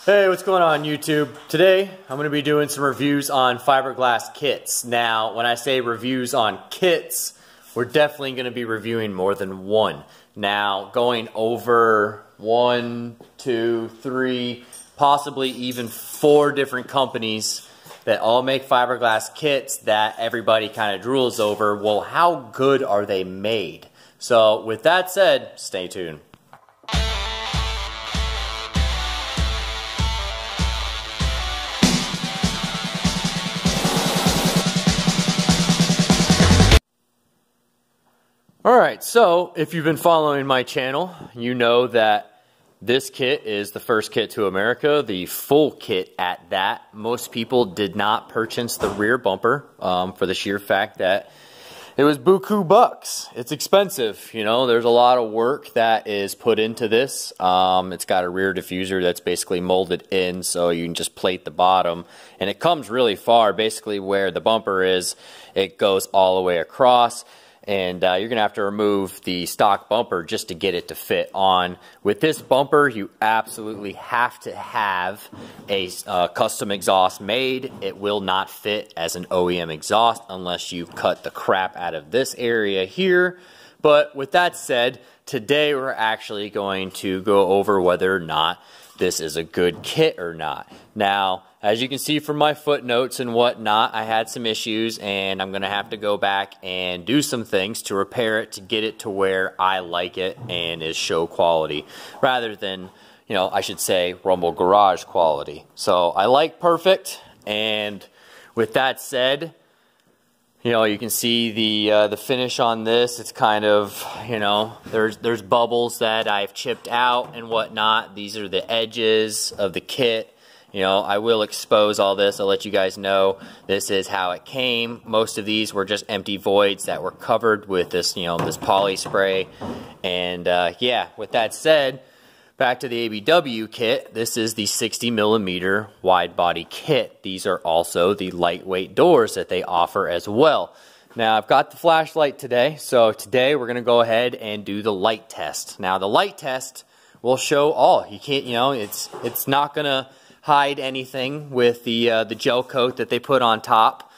Hey, what's going on YouTube? Today, I'm going to be doing some reviews on fiberglass kits. Now, when I say reviews on kits, we're definitely going to be reviewing more than one. Now, going over 1, 2, 3, possibly even 4 different companies that all make fiberglass kits that everybody kind of drools over. Well, how good are they made? So, with that said, stay tuned. Alright, so if you've been following my channel, you know that this kit is the first kit to America, the full kit at that. Most people did not purchase the rear bumper for the sheer fact that it was buku bucks. It's expensive, you know, there's a lot of work that is put into this. It's got a rear diffuser that's basically molded in so you can just plate the bottom. And it comes really far, basically where the bumper is, it goes all the way across. And you're going to have to remove the stock bumper just to get it to fit on. With this bumper, you absolutely have to have a custom exhaust made. It will not fit as an OEM exhaust unless you cut the crap out of this area here. But with that said, today we're actually going to go over whether or not this is a good kit or not. Now, as you can see from my footnotes and whatnot, I had some issues and I'm going to have to go back and do some things to repair it to get it to where I like it and is show quality rather than, you know, I should say Rumble Garage quality. So I like perfect, and with that said, you know, you can see the finish on this. It's kind of, you know, there's bubbles that I've chipped out and whatnot. These are the edges of the kit. You know, I will expose all this. I'll let you guys know this is how it came. Most of these were just empty voids that were covered with this, you know, this poly spray. And yeah, with that said, back to the ABW kit. This is the 60mm wide body kit. These are also the lightweight doors that they offer as well. Now, I've got the flashlight today, so today we're going to go ahead and do the light test. Now, the light test will show all. You can't, you know, it's not going to hide anything with the gel coat that they put on top.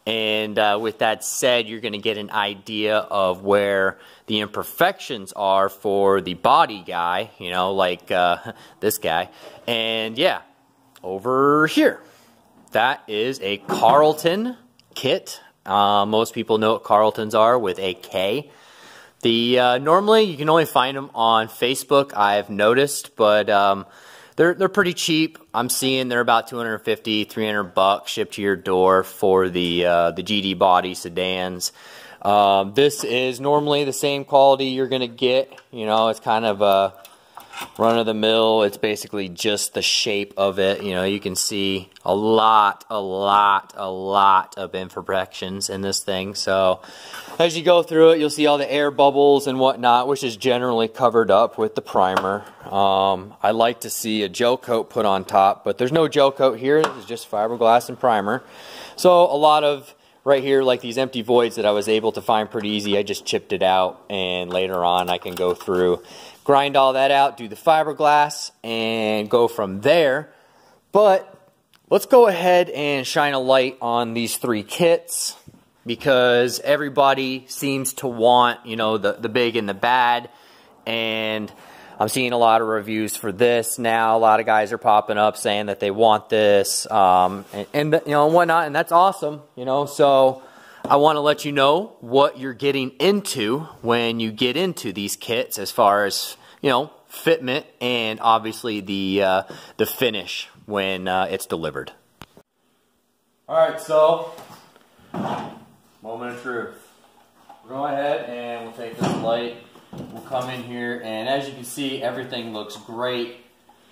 And with that said, you're going to get an idea of where the imperfections are for the body guy, you know, like this guy. And yeah, over here, that is a Carlton kit. Most people know what Carltons are with a K. Normally you can only find them on Facebook, I've noticed, but they're pretty cheap. I'm seeing they're about $250, $300 shipped to your door for the GD body sedans. This is normally the same quality you're gonna get. You know, it's kind of a run of the mill. It's basically just the shape of it. You know, you can see a lot of imperfections in this thing. So as you go through it, you'll see all the air bubbles and whatnot, which is generally covered up with the primer. I like to see a gel coat put on top, but there's no gel coat here. It's just fiberglass and primer. So a lot of right here, like these empty voids that I was able to find pretty easy, I just chipped it out, and later on I can go through, grind all that out, do the fiberglass, and go from there. But let's go ahead and shine a light on these 3 kits, because everybody seems to want, you know, the big and the bad, and I'm seeing a lot of reviews for this now. A lot of guys are popping up saying that they want this, and you know, and whatnot, and that's awesome, you know. So I want to let you know what you're getting into when you get into these kits, as far as, you know, fitment and obviously the finish when it's delivered. All right, so moment of truth. We'll go ahead and we'll take this light. We'll come in here, and as you can see, everything looks great.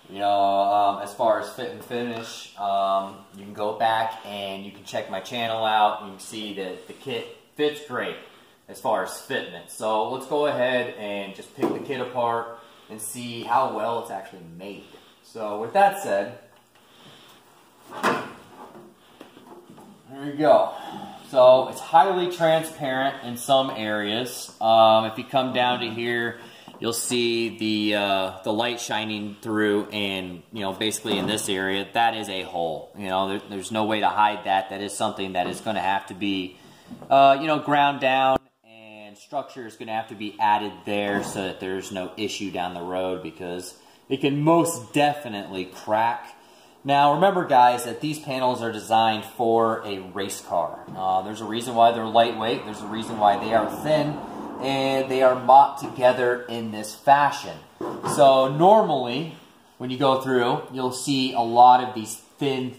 You know, as far as fit and finish, you can go back and you can check my channel out. You can see that the kit fits great as far as fitment. So let's go ahead and just pick the kit apart and see how well it's actually made. So with that said, there you go. So it's highly transparent in some areas. If you come down to here, you'll see the light shining through, and basically in this area, that is a hole. There's no way to hide that. That is something that is going to have to be ground down, and structure is going to have to be added there so that there's no issue down the road, because it can most definitely crack. Now remember guys, that these panels are designed for a race car. There's a reason why they're lightweight, there's a reason why they are thin, and they are mocked together in this fashion. So normally, when you go through, you'll see a lot of these thin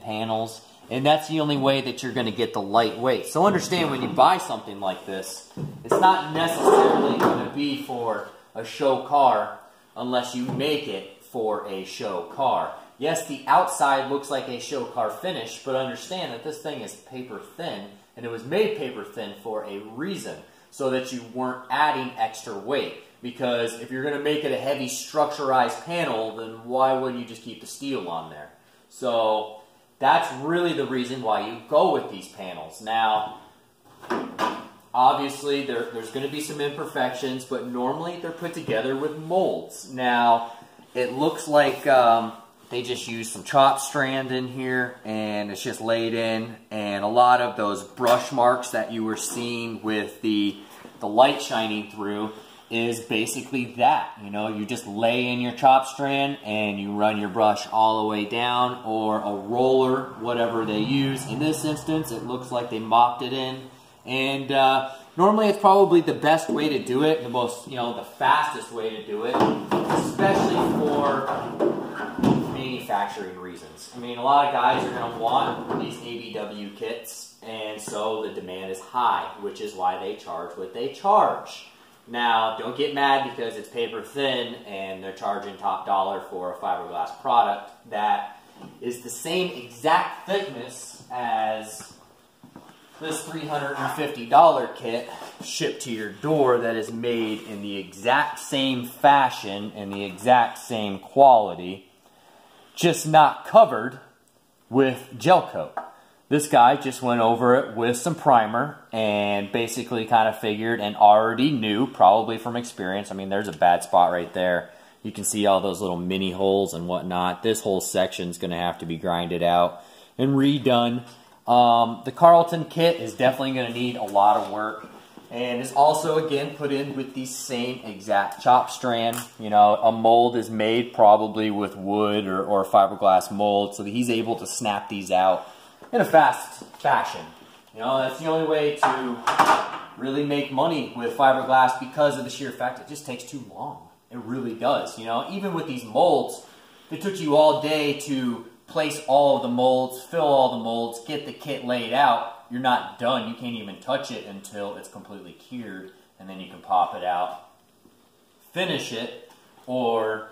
panels, and that's the only way that you're going to get the lightweight. So understand, when you buy something like this, it's not necessarily going to be for a show car unless you make it for a show car. Yes, the outside looks like a show car finish, but understand that this thing is paper thin, and it was made paper thin for a reason, so that you weren't adding extra weight. Because if you're going to make it a heavy structurized panel, then why wouldn't you just keep the steel on there? So that's really the reason why you go with these panels. Now, obviously there's going to be some imperfections, but normally they're put together with molds. Now, it looks like they just used some chop strand in here, and it's just laid in, and a lot of those brush marks that you were seeing with the light shining through is basically that. You just lay in your chop strand and you run your brush all the way down, or a roller, whatever they use. In this instance, it looks like they mopped it in, and normally it's probably the best way to do it, the most, the fastest way to do it, especially for manufacturing reasons. I mean, a lot of guys are going to want these ABW kits, and so the demand is high, which is why they charge what they charge. Now, don't get mad because it's paper thin and they're charging top dollar for a fiberglass product that is the same exact thickness as this $350 kit shipped to your door, that is made in the exact same fashion and the exact same quality, just not covered with gel coat. This guy just went over it with some primer and basically kind of figured and already knew, probably from experience. I mean, there's a bad spot right there. You can see all those little mini holes and whatnot. This whole section's going to have to be grinded out and redone. The Carlton kit is definitely going to need a lot of work, and is also again put in with the same exact chop strand. A mold is made probably with wood or fiberglass mold, so that he's able to snap these out in a fast fashion. That's the only way to really make money with fiberglass, because of the sheer fact it just takes too long. It really does. Even with these molds, it took you all day to place all of the molds, fill all the molds, get the kit laid out. You're not done. You can't even touch it until it's completely cured, and then you can pop it out, finish it, or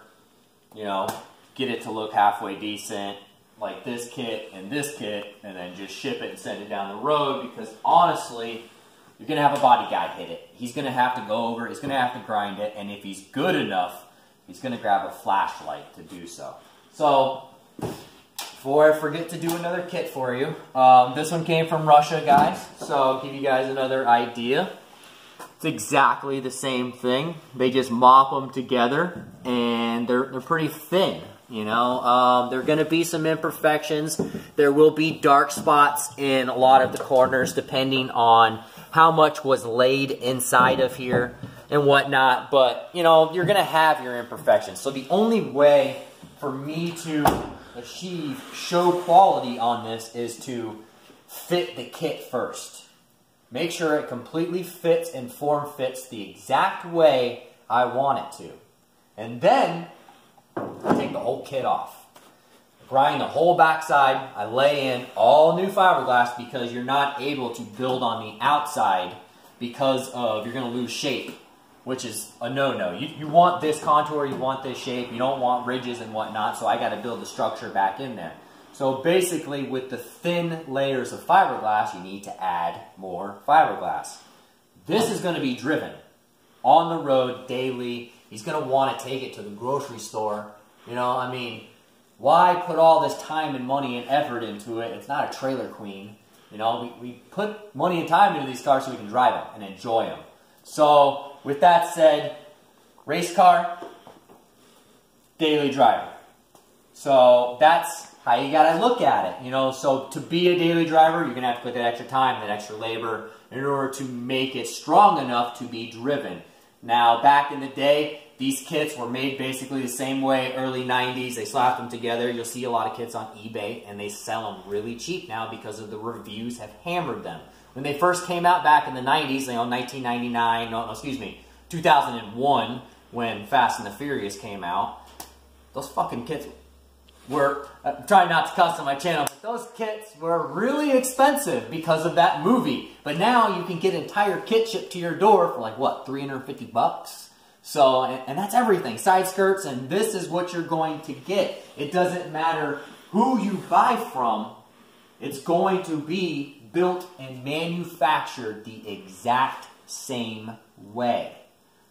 get it to look halfway decent, like this kit, and then just ship it and send it down the road. Because honestly, you're going to have a body guy hit it. He's going to have to go over, he's going to have to grind it, and if he's good enough, he's going to grab a flashlight to do so. So, before I forget to do another kit for you, this one came from Russia, guys, so I'll give you guys another idea. It's exactly the same thing. They just mop them together, and they're pretty thin. There are going to be some imperfections. There will be dark spots in a lot of the corners, depending on how much was laid inside of here and whatnot. But, you're going to have your imperfections. So the only way for me to achieve show quality on this is to fit the kit first. Make sure it completely fits and form fits the exact way I want it to. And then I take the whole kit off. Grind the whole backside. I lay in all new fiberglass, because you're not able to build on the outside because of you're going to lose shape, which is a no-no. You want this contour, you want this shape, you don't want ridges and whatnot, so I got to build the structure back in there. So basically, with the thin layers of fiberglass, you need to add more fiberglass. This is going to be driven on the road daily. He's going to want to take it to the grocery store. I mean, why put all this time and money and effort into it? It's not a trailer queen. We put money and time into these cars so we can drive them and enjoy them. So, with that said, race car, daily driver. So that's how you gotta look at it, you know. So to be a daily driver, you're gonna have to put that extra time, that extra labor in order to make it strong enough to be driven. Now, back in the day, these kits were made basically the same way, early 90s. They slapped them together. You'll see a lot of kits on eBay, and they sell them really cheap now because of the reviews have hammered them. When they first came out back in the 90s, you know, 1999, no, excuse me, 2001, when Fast and the Furious came out, those fucking kits were, I'm trying not to cuss on my channel, but those kits were really expensive because of that movie. But now you can get an entire kit shipped to your door for like, what, 350 bucks? So, and that's everything, side skirts, and this is what you're going to get. It doesn't matter who you buy from, it's going to be built and manufactured the exact same way.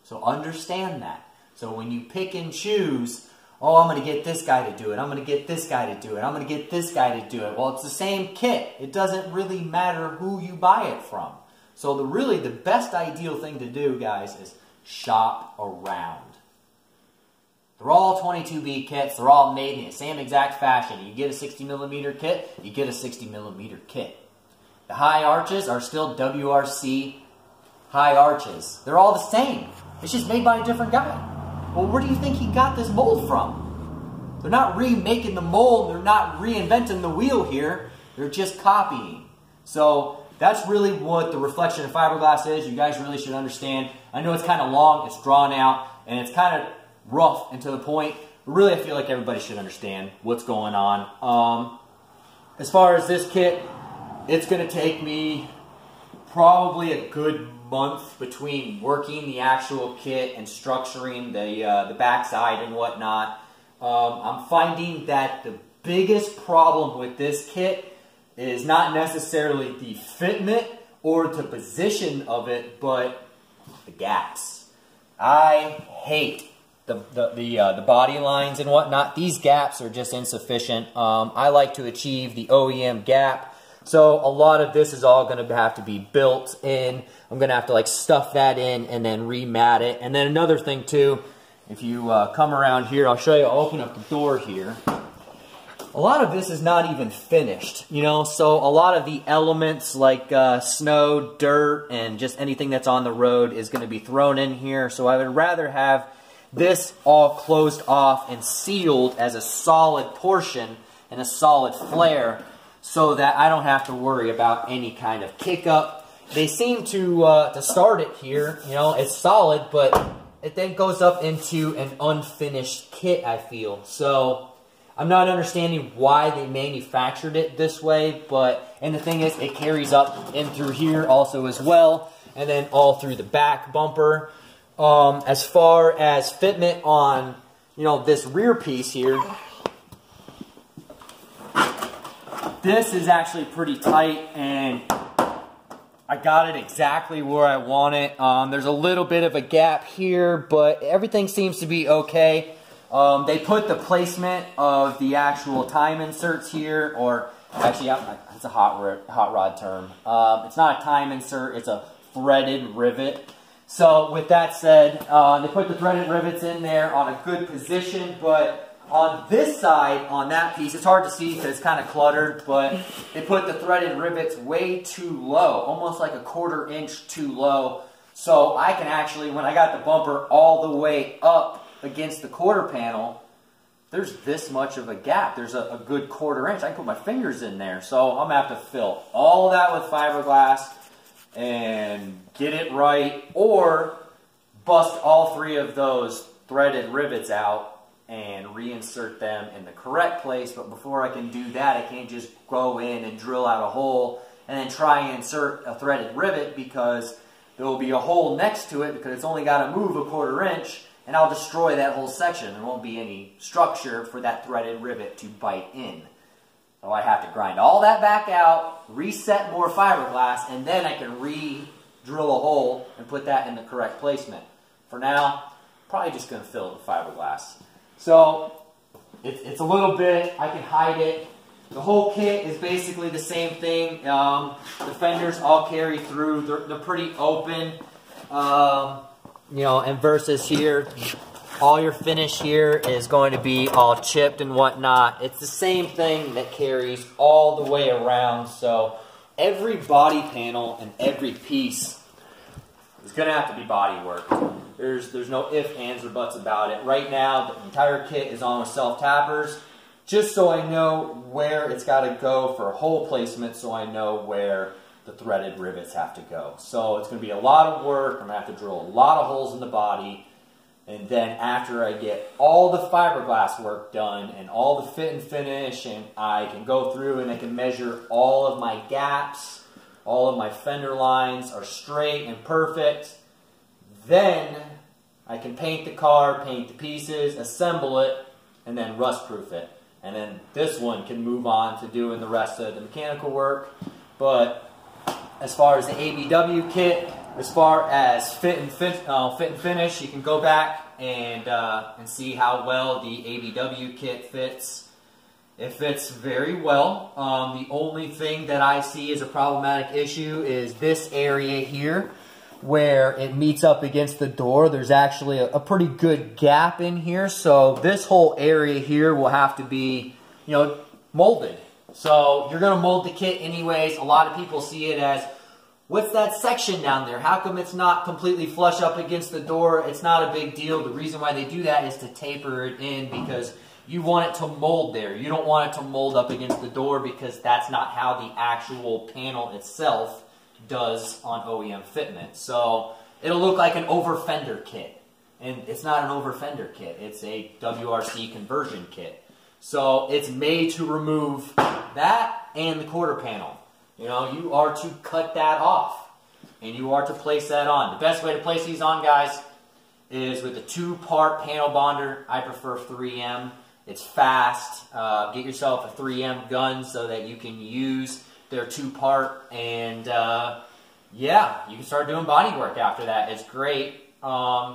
So understand that. So when you pick and choose, oh, I'm going to get this guy to do it, I'm going to get this guy to do it, I'm going to get this guy to do it. Well, it's the same kit. It doesn't really matter who you buy it from. So really the best ideal thing to do, guys, is shop around. They're all 22B kits. They're all made in the same exact fashion. You get a 60mm kit, you get a 60mm kit. The high arches are still WRC high arches. They're all the same. It's just made by a different guy. Well, where do you think he got this mold from? They're not remaking the mold. They're not reinventing the wheel here. They're just copying. So that's really what the reflection of fiberglass is. You guys really should understand. I know it's kind of long, it's drawn out, and it's kind of rough and to the point. But really, I feel like everybody should understand what's going on. As far as this kit, it's going to take me probably a good month between working the actual kit and structuring the backside and whatnot. I'm finding that the biggest problem with this kit is not necessarily the fitment or the position of it, but the gaps. I hate the body lines and whatnot. These gaps are just insufficient. I like to achieve the OEM gap. So a lot of this is all going to have to be built in. I'm going to have to like stuff that in and then remat it. And then another thing too, if you come around here, I'll show you, I'll open up the door here. A lot of this is not even finished, you know, so a lot of the elements like snow, dirt, and just anything that's on the road is going to be thrown in here. So I would rather have this all closed off and sealed as a solid portion and a solid flare, so that I don't have to worry about any kind of kick up. They seem to start it here, you know, it's solid, but it then goes up into an unfinished kit, I feel. So I'm not understanding why they manufactured it this way, and the thing is, it carries up in through here also as well, and then all through the back bumper. As far as fitment on, you know, this rear piece here, this is actually pretty tight, and I got it exactly where I want it. There's a little bit of a gap here, but everything seems to be okay. They put the placement of the actual time inserts here, or actually, it's a hot rod term. It's not a time insert, it's a threaded rivet. So with that said, they put the threaded rivets in there on a good position, but on this side, on that piece, it's hard to see because it's kind of cluttered, but they put the threaded rivets way too low, almost like a 1/4 inch too low. So I can actually, when I got the bumper all the way up against the quarter panel, there's this much of a gap. There's a good 1/4 inch. I can put my fingers in there. So I'm going to have to fill all of that with fiberglass and get it right, or bust all 3 of those threaded rivets out and reinsert them in the correct place. But before I can do that, I can't just go in and drill out a hole and then try and insert a threaded rivet, because there will be a hole next to it because it's only got to move a 1/4 inch, and I'll destroy that whole section. There won't be any structure for that threaded rivet to bite in. So I have to grind all that back out, reset more fiberglass, and then I can re-drill a hole and put that in the correct placement. For now, probably just going to fill it with fiberglass. So it's a little bit, I can hide it. The whole kit is basically the same thing. The fenders all carry through. They're pretty open. you know, and versus here, all your finish here is going to be all chipped and whatnot. It's the same thing that carries all the way around. So every body panel and every piece is going to have to be body work. There's no ifs, ands, or buts about it. Right now, the entire kit is on with self-tappers, just so I know where it's got to go for hole placement, so I know where the threaded rivets have to go. So it's going to be a lot of work. I'm going to have to drill a lot of holes in the body. And then after I get all the fiberglass work done and all the fit and finish, and I can go through and I can measure all of my gaps, all of my fender lines are straight and perfect, then I can paint the car, paint the pieces, assemble it, and then rust proof it. And then this one can move on to doing the rest of the mechanical work. But as far as the ABW kit, as far as fit and finish, you can go back and see how well the ABW kit fits. It fits very well. The only thing that I see as a problematic issue is this area here where it meets up against the door. There's actually a pretty good gap in here, so this whole area here will have to be, you know, molded. So you're going to mold the kit anyways. A lot of people see it as, what's that section down there? How come it's not completely flush up against the door? It's not a big deal. The reason why they do that is to taper it in, because you want it to mold there. You don't want it to mold up against the door, because that's not how the actual panel itself does on OEM fitment. So it'll look like an over fender kit, and it's not an over fender kit. It's a WRC conversion kit. So it's made to remove that and the quarter panel. You know, you are to cut that off, and you are to place that on. The best way to place these on, guys, is with a 2-part panel bonder. I prefer 3M. It's fast. Get yourself a 3M gun so that you can use their 2-part, and yeah, you can start doing body work after that. It's great.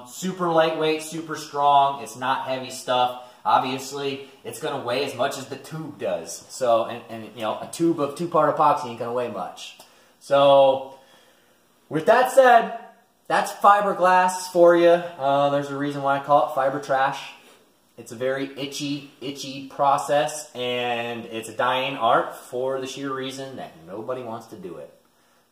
Super lightweight, super strong. It's not heavy stuff. Obviously, it's going to weigh as much as the tube does. So, and you know, a tube of 2-part epoxy ain't going to weigh much. So, with that said, that's fiberglass for you. There's a reason why I call it fiber trash. It's a very itchy process, and it's a dying art for the sheer reason that nobody wants to do it.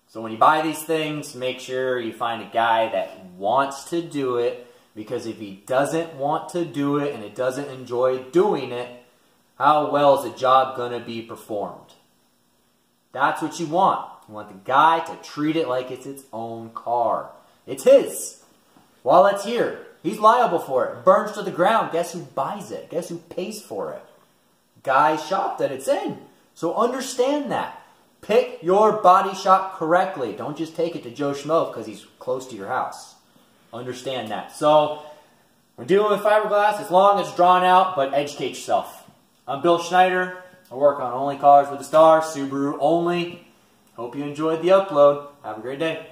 So when you buy these things, make sure you find a guy that wants to do it, because if he doesn't want to do it and it doesn't enjoy doing it, how well is the job going to be performed? That's what you want. You want the guy to treat it like it's its own car. It's his. While it's here, he's liable for it. It burns to the ground. Guess who buys it? Guess who pays for it? Guy's shop that it's in. So understand that. Pick your body shop correctly. Don't just take it to Joe Schmo because he's close to your house. Understand that. So, when dealing with fiberglass, it's long, it's drawn out, but educate yourself. I'm Bill Schneider. I work on Only Cars with a Star, Subaru only. Hope you enjoyed the upload. Have a great day.